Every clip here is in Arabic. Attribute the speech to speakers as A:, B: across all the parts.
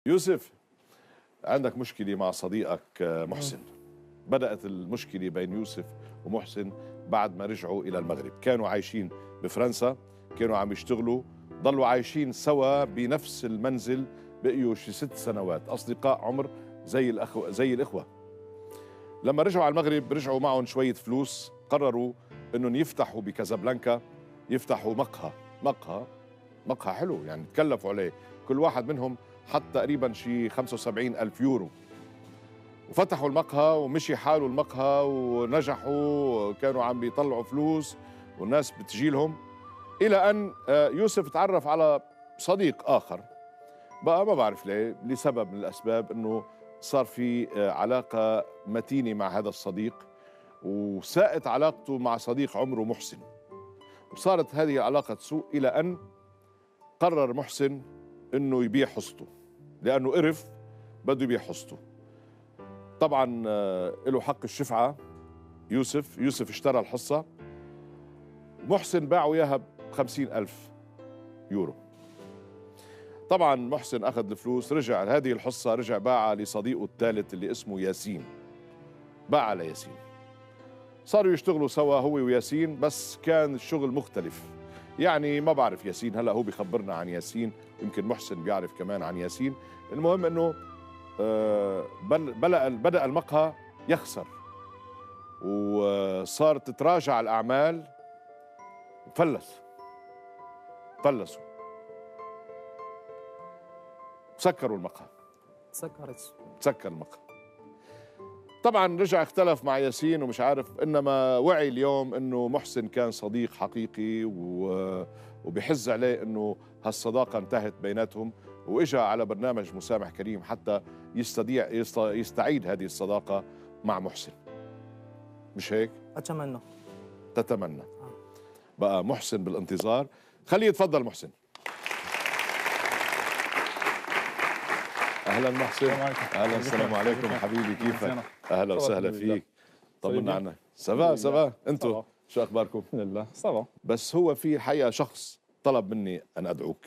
A: يوسف، عندك مشكلة مع صديقك محسن. بدأت المشكلة بين يوسف ومحسن بعد ما رجعوا إلى المغرب. كانوا عايشين بفرنسا، كانوا عم يشتغلوا، ضلوا عايشين سوا بنفس المنزل، بقيوا شي 6 سنوات، أصدقاء عمر زي الإخوة. لما رجعوا على المغرب رجعوا معهم شوية فلوس، قرروا إنهم يفتحوا بكازابلانكا، يفتحوا مقهى حلو، يعني تكلفوا عليه. كل واحد منهم حط تقريبا شي 75,000 يورو، وفتحوا المقهى ومشي حاله المقهى ونجحوا، كانوا عم بيطلعوا فلوس والناس بتجي لهم، إلى أن يوسف تعرف على صديق آخر. بقى ما بعرف ليه، لسبب من الأسباب إنه صار في علاقة متينة مع هذا الصديق، وساءت علاقته مع صديق عمره محسن، وصارت هذه العلاقة تسوء إلى أن قرر محسن إنه يبيع حصته، لأنه قرف بده يبيع حصته. طبعا له حق الشفعة. يوسف اشترى الحصة، محسن باعه إياها ب50,000 يورو. طبعا محسن أخذ الفلوس، رجع هذه الحصة رجع باعها لصديقه الثالث اللي اسمه ياسين، باعها لياسين. صاروا يشتغلوا سوا هو وياسين، بس كان الشغل مختلف. يعني ما بعرف ياسين، هلا هو بيخبرنا عن ياسين، يمكن محسن بيعرف كمان عن ياسين. المهم انه بدأ المقهى يخسر، وصارت تتراجع الأعمال، فلسوا، سكروا المقهى، سكر المقهى. طبعا رجع اختلف مع ياسين ومش عارف، انما وعي اليوم انه محسن كان صديق حقيقي وبيحز عليه انه هالصداقه انتهت بيناتهم، واجا على برنامج مسامح كريم حتى يستعيد هذه الصداقه مع محسن. مش هيك؟ تتمنى. بقى محسن بالانتظار، خليه يتفضل محسن. اهلا محسن. اهلا، السلام عليكم حبيبي، كيفك؟ اهلا وسهلا فيك، طمنا عنك. سافا انتوا شو اخباركم؟
B: الحمد لله سافا.
A: بس هو في الحقيقه شخص طلب مني ان ادعوك،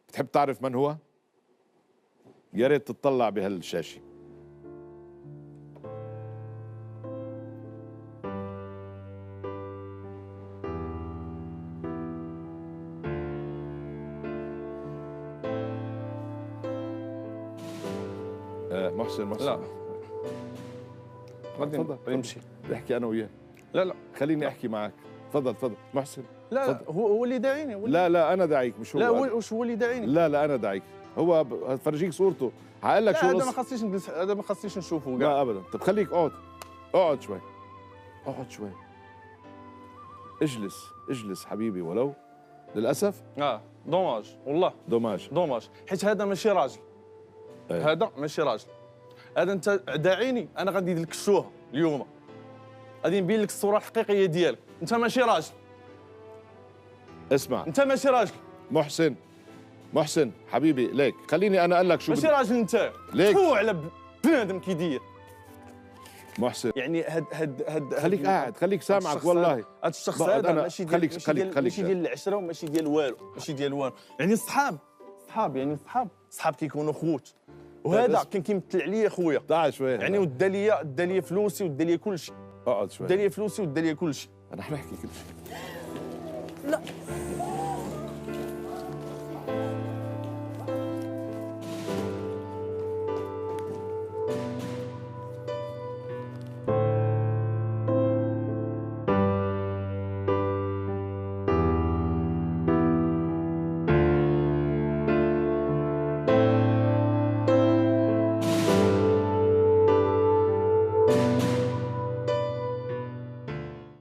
A: بتحب تعرف من هو؟ يا ريت تطلع بهالشاشه. محسن
B: لا غادي نمشي
A: نحكي انا وياه.
B: لا
A: خليني احكي معك. تفضل محسن.
B: لا هو اللي داعيني.
A: لا انا داعيك مش هو.
B: لا واش هو اللي داعيني؟
A: لا انا داعيك. هو فرجيك صورته، هقول لك شو
B: هذا ما خصنيش نجلس، هذا ما خصنيش نشوفه كاع.
A: لا ابدا. طب خليك اقعد شوي. اجلس حبيبي، ولو للاسف.
B: دوماج والله، دوماج حيت هذا ماشي راجل. هذا ماشي راجل. هذا انت داعيني، انا غادي ندير لك الشوهه اليوم، غادي نبين لك الصوره الحقيقيه ديالك. انت ماشي راجل.
A: اسمع،
B: انت ماشي راجل.
A: محسن حبيبي، ليك خليني انا اقول لك شو
B: ماشي راجل انت.
A: ليك
B: تفوع على بنادم كيدير
A: محسن.
B: يعني هاد
A: خليك قاعد، خليك سامعك والله.
B: هذا الشخص هذا ماشي ديال
A: ماشي
B: ديال العشره وماشي ديال والو، ماشي ديال والو. يعني صحاب صحاب كيكونوا خوت، وهذا كان كيمثل عليا خويا.
A: تعال شوي
B: يعني ودا لي فلوسي ودا لي كل شيء.
A: اقعد شوي.
B: ودا لي فلوسي ودا لي كل شيء.
A: انا حنحكي كل شيء.